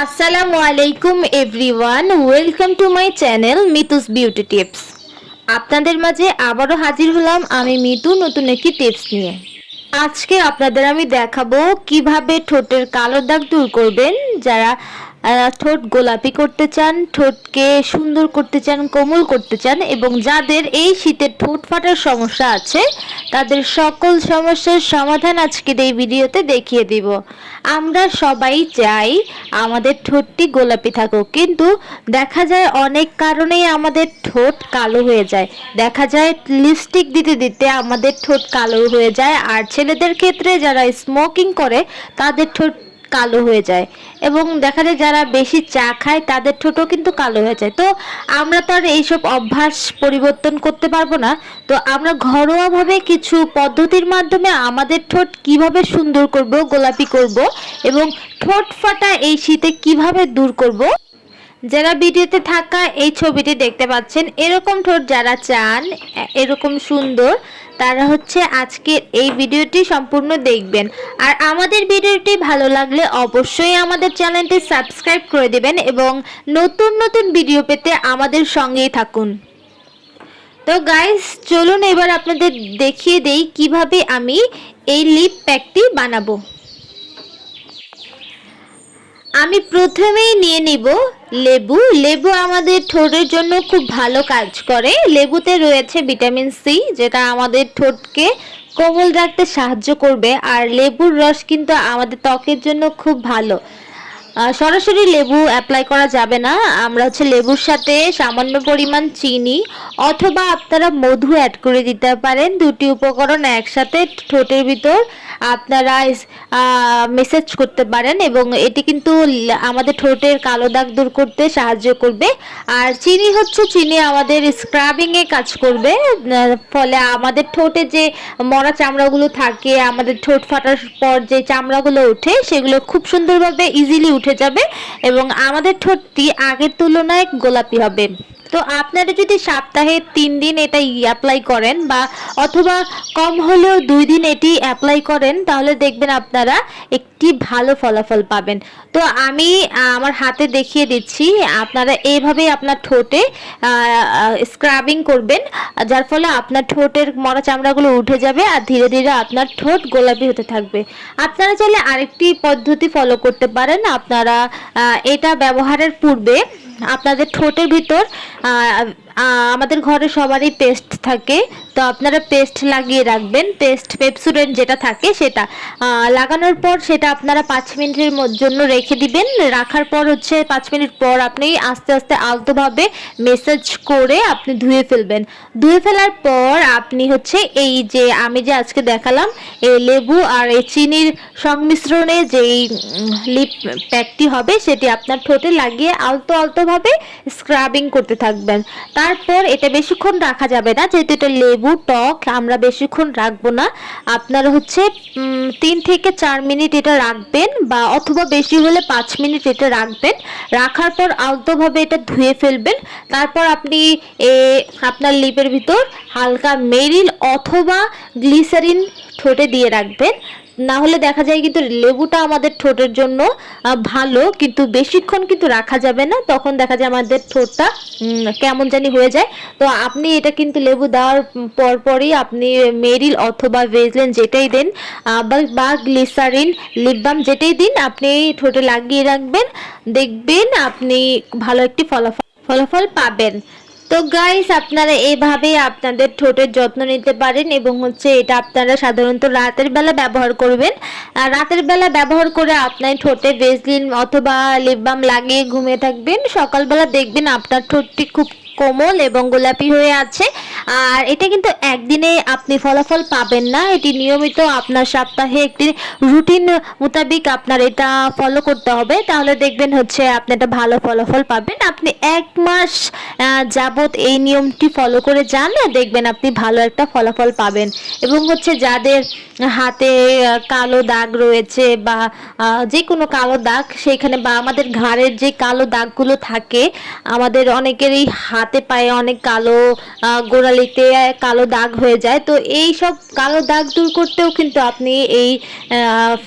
আসসালামু আলাইকুম everyone, welcome to my channel Mitu's beauty tips. আপনাদের মাঝে আবারও হাজির হলাম আমি মিতু নতুন একটি টিপস নিয়ে। আজকে আপনাদের আমি দেখাবো কিভাবে ঠোঁটের কালো দাগ দূর করবেন। যারা ঠোঁট গোলাপি করতে চান, ঠোঁটকে সুন্দর করতে চান, কোমল করতে চান এবং যাদের এই শীতে ঠোঁট ফাটার সমস্যা আছে, তাদের সকল সমস্যার সমাধান আজকের এই ভিডিওতে দেখিয়ে দিব। আমরা সবাই চাই আমাদের ঠোঁটটি গোলাপি থাকুক, কিন্তু দেখা যায় অনেক কারণেই আমাদের ঠোঁট কালো হয়ে যায়। দেখা যায় লিপস্টিক দিতে দিতে আমাদের ঠোঁট কালো হয়ে যায়, আর ছেলেদের ক্ষেত্রে যারা স্মোকিং করে তাদের ঠোঁট কালো হয়ে যায়, এবং দেখা যায় যারা বেশি চা খায় তাদের ঠোঁটও কিন্তু কালো হয়ে যায়। তো আমরা তো আর এইসব অভ্যাস পরিবর্তন করতে পারবো না। তো আমরা ঘরোয়াভাবে কিছু পদ্ধতির মাধ্যমে আমাদের ঠোঁট কিভাবে সুন্দর করব, গোলাপি করব এবং ঠোঁট ফাটা এই শীতে কিভাবে দূর করব। যারা ভিডিওতে থাকা এই ছবিটি দেখতে পাচ্ছেন, এরকম ঠোঁট যারা চান এরকম সুন্দর, তারা হচ্ছে আজকের এই ভিডিওটি সম্পূর্ণ দেখবেন। আর আমাদের ভিডিওটি ভালো লাগলে অবশ্যই আমাদের চ্যানেলটি সাবস্ক্রাইব করে দেবেন এবং নতুন নতুন ভিডিও পেতে আমাদের সঙ্গেই থাকুন। তো গাইস, চলুন এবার আপনাদের দেখিয়ে দেই কিভাবে আমি এই লিপ প্যাকটি বানাবো। আমি প্রথমেই নিয়ে নিব লেবু। লেবু আমাদের ঠোঁটের জন্য খুব ভালো কাজ করে। লেবুতে রয়েছে ভিটামিন সি, যেটা আমাদের ঠোঁটকে কোমল রাখতে সাহায্য করবে। আর লেবুর রস কিন্তু আমাদের ত্বকের জন্য খুব ভালো। সরাসরি লেবু অ্যাপ্লাই করা যাবে না। আমরা হচ্ছে লেবুর সাথে সামান্য পরিমাণ চিনি অথবা আপনারা মধু অ্যাড করে দিতে পারেন। দুটি উপকরণ একসাথে ঠোঁটের ভিতর আপনারা মেসেজ করতে পারেন এবং এটি কিন্তু আমাদের ঠোঁটের কালো দাগ দূর করতে সাহায্য করবে। আর চিনি আমাদের স্ক্রাবিংয়ে কাজ করবে, ফলে আমাদের ঠোঁটে যে মরা চামড়াগুলো থাকে, আমাদের ঠোঁট ফাটার পর যে চামড়াগুলো ওঠে, সেগুলো খুব সুন্দরভাবে ইজিলি উঠে যাবে এবং আমাদের ঠোঁটটি আগের তুলনায় গোলাপি হবে। তো আপনারা যদি সপ্তাহে 3 দিন এটা অ্যাপ্লাই করেন বা অথবা কম হলেও 2 দিন এটি অ্যাপ্লাই করেন, তাহলে দেখবেন আপনারা একটি ভালো ফলাফল পাবেন। তো আমি আমার হাতে দেখিয়ে দিচ্ছি। আপনারা এইভাবে আপনার ঠোঁটে স্ক্রাবিং করবেন, যার ফলে আপনার ঠোঁটের মরা চামড়াগুলো উঠে যাবে আর ধীরে ধীরে আপনার ঠোঁট গোলাপি হতে থাকবে। আপনারা চাইলে আরেকটি পদ্ধতি ফলো করতে পারেন। আপনারা এটা ব্যবহারের পূর্বে আপনাদের ঠোঁটের ভিতর আমাদের ঘরে সবারই পেস্ট থাকে, তো আপনারা পেস্ট লাগিয়ে রাখবেন। পেস্ট পেপসোডেন্ট যেটা থাকে সেটা লাগানোর পর সেটা আপনারা 5 মিনিটের জন্য রেখে দিবেন। রাখার পর হচ্ছে 5 মিনিট পর আপনি আস্তে আস্তে আলতোভাবে মেসাজ করে আপনি ধুয়ে ফেলবেন। ধুয়ে ফেলার পর আপনি হচ্ছে এই যে আমি যে আজকে দেখালাম এই লেবু আর এই চিনির সংমিশ্রণে যেই লিপ প্যাকটি হবে, সেটি আপনার ঠোঁটে লাগিয়ে আলতোভাবে স্ক্রাবিং করতে থাকবেন। তারপর এটা বেশিক্ষণ রাখা যাবে না, যেহেতু এটা লেবু টক, আমরা বেশিক্ষণ রাখবো না। আপনারা হচ্ছে 3 থেকে 4 মিনিট এটা রাখবেন বা অথবা বেশি হলে 5 মিনিট এটা রাখবেন। রাখার পর আলতোভাবে এটা ধুয়ে ফেলবেন। তারপর আপনি আপনার লিপের ভিতর হালকা মেরিল অথবা গ্লিসারিন ঠোঁটে দিয়ে রাখবেন। না হলে দেখা যায় কিন্তু লেবুটা আমাদের ঠোঁটের জন্য ভালো, কিন্তু বেশিক্ষণ কিন্তু রাখা যাবে না, তখন দেখা যায় আমাদের ঠোঁটটা কেমন জানি হয়ে যায়। তো আপনি এটা কিন্তু লেবু দেওয়ার পরপরই আপনি মেরিল অথবা ভেজলিন যেটাই দেন বা গ্লিসারিন লিপ বাম যেটাই দিন, আপনি ঠোঁটে লাগিয়ে রাখবেন। দেখবেন আপনি ভালো একটি ফলাফল পাবেন। তো গাইস, আপনারা এইভাবে আপনাদের ঠোঁটের যত্ন নিতে পারেন এবং হচ্ছে এটা আপনারা সাধারণত রাতের বেলা ব্যবহার করবেন। আর রাতের বেলা ব্যবহার করে আপনার ঠোঁটে ভেজলিন অথবা লিপ বাম লাগিয়ে ঘুমিয়ে থাকবেন। সকালবেলা দেখবেন আপনার ঠোঁটটি খুব কোমল এবং গোলাপি হয়ে আছে। আর এটা কিন্তু একদিনে আপনি ফলাফল পাবেন না, এটি নিয়মিত আপনার সপ্তাহে একটি রুটিন মোতাবেক আপনার এটা ফলো করতে হবে, তাহলে দেখবেন হচ্ছে আপনি একটা ভালো ফলাফল পাবেন। আপনি 1 মাস যাবত এই নিয়মটি ফলো করে যান, দেখবেন আপনি ভালো একটা ফলাফল পাবেন। এবং হচ্ছে যাদের হাতে কালো দাগ রয়েছে বা যে কোনো কালো দাগ সেখানে, বা আমাদের ঘাড়ের যে কালো দাগগুলো থাকে, আমাদের অনেকেরই হাতে পায়ে অনেক কালো গোড়ালিতে কালো দাগ হয়ে যায়। তো এই সব কালো দাগ দূর করতেও কিন্তু আপনি এই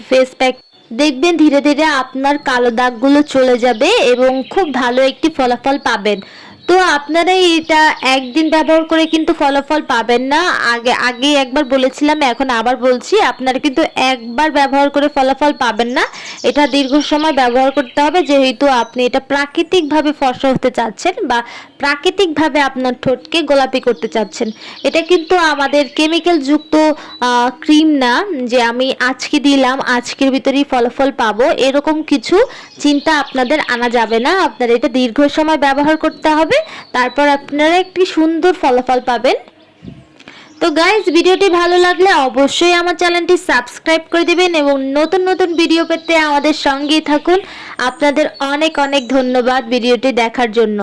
ফেস প্যাক দেখবেন ধীরে ধীরে আপনার কালো দাগগুলো চলে যাবে এবং খুব ভালো একটি ফলাফল পাবেন। তো আপনারা এটা একদিন ব্যবহার করে কিন্তু ফলাফল পাবেন না। আগে একবার বলেছিলাম, এখন আবার বলছি, আপনারা কিন্তু একবার ব্যবহার করে ফলাফল পাবেন না। এটা দীর্ঘ সময় ব্যবহার করতে হবে, যেহেতু আপনি এটা প্রাকৃতিকভাবে ফর্সা হতে চাচ্ছেন বা প্রাকৃতিকভাবে আপনার ঠোঁটকে গোলাপি করতে চাচ্ছেন। এটা কিন্তু আমাদের কেমিক্যাল যুক্ত ক্রিম না, যে আমি আজকে দিলাম আজকের ভিতরেই ফলাফল পাবো, এরকম কিছু চিন্তা আপনাদের আনা যাবে না। আপনারা এটা দীর্ঘ সময় ব্যবহার করতে হবে, তারপর আপনারা একটি সুন্দর ফলাফল পাবেন। তো গাইজ, ভিডিওটি ভালো লাগলে অবশ্যই আমার চ্যানেলটি সাবস্ক্রাইব করে দিবেন এবং নতুন নতুন ভিডিও পেতে আমাদের সঙ্গেই থাকুন। আপনাদের অনেক অনেক ধন্যবাদ ভিডিওটি দেখার জন্য।